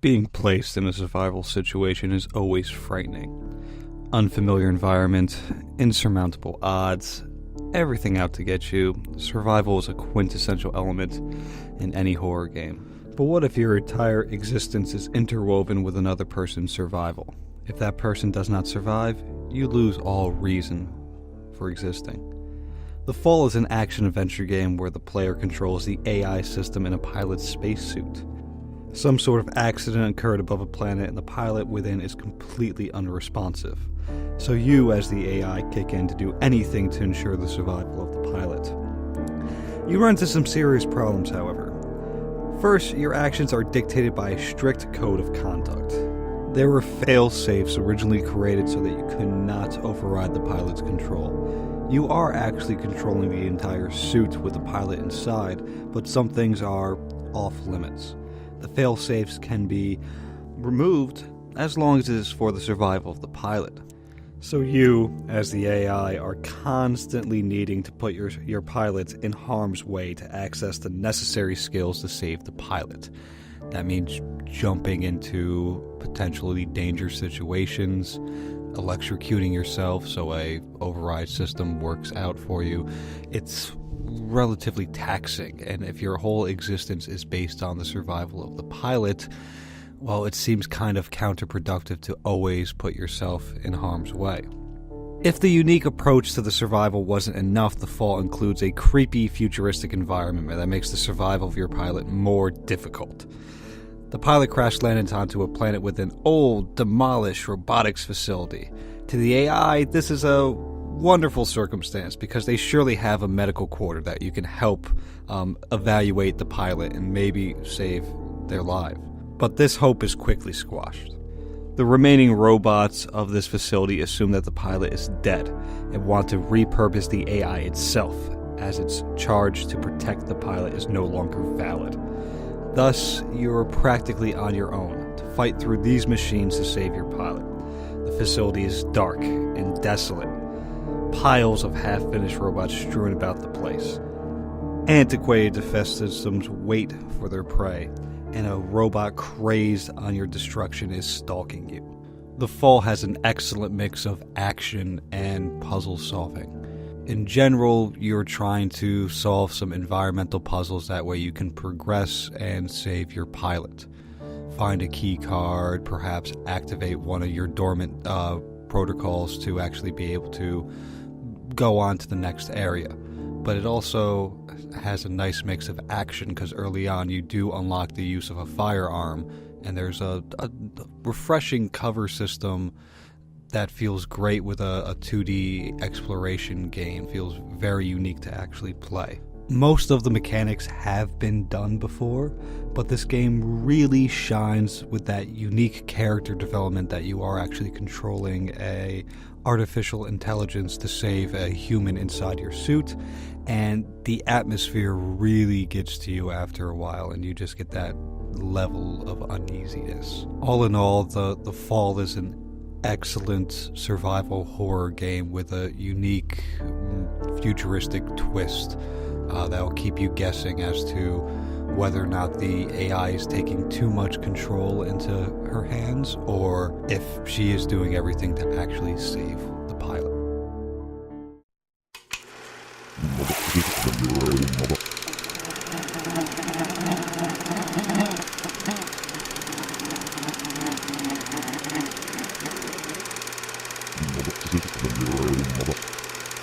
Being placed in a survival situation is always frightening. Unfamiliar environment, insurmountable odds, everything out to get you. Survival is a quintessential element in any horror game. But what if your entire existence is interwoven with another person's survival? If that person does not survive, you lose all reason for existing. The Fall is an action-adventure game where the player controls the AI system in a pilot's spacesuit. Some sort of accident occurred above a planet and the pilot within is completely unresponsive. So you, as the AI, kick in to do anything to ensure the survival of the pilot. You run into some serious problems, however. First, your actions are dictated by a strict code of conduct. There were fail-safes originally created so that you could not override the pilot's control. You are actually controlling the entire suit with the pilot inside, but some things are off-limits. The fail-safes can be removed as long as it is for the survival of the pilot. So you, as the AI, are constantly needing to put your pilot in harm's way to access the necessary skills to save the pilot. That means jumping into potentially dangerous situations, electrocuting yourself so a override system works out for you. It's relatively taxing, and if your whole existence is based on the survival of the pilot, well, it seems kind of counterproductive to always put yourself in harm's way. If the unique approach to the survival wasn't enough, the Fall includes a creepy futuristic environment that makes the survival of your pilot more difficult. The pilot crash landed onto a planet with an old, demolished robotics facility. To the AI, this is a wonderful circumstance because they surely have a medical quarter that you can help evaluate the pilot and maybe save their life. But this hope is quickly squashed. The remaining robots of this facility assume that the pilot is dead and want to repurpose the AI itself, as its charge to protect the pilot is no longer valid. Thus, you're practically on your own to fight through these machines to save your pilot. The facility is dark and desolate. Piles of half-finished robots strewn about the place. Antiquated defense systems wait for their prey, and a robot crazed on your destruction is stalking you. The Fall has an excellent mix of action and puzzle solving. In general, you're trying to solve some environmental puzzles, that way you can progress and save your pilot. Find a key card, perhaps activate one of your dormant protocols to actually be able to go on to the next area. But it also has a nice mix of action because early on you do unlock the use of a firearm, and there's a refreshing cover system that feels great with a 2D exploration game. Feels very unique to actually play. Most of the mechanics have been done before, but this game really shines with that unique character development that you are actually controlling a artificial intelligence to save a human inside your suit, and the atmosphere really gets to you after a while, and you just get that level of uneasiness. All in all, the Fall is an excellent survival horror game with a unique futuristic twist that will keep you guessing as to whether or not the AI is taking too much control into her hands, or if she is doing everything to actually save the pilot. Mother.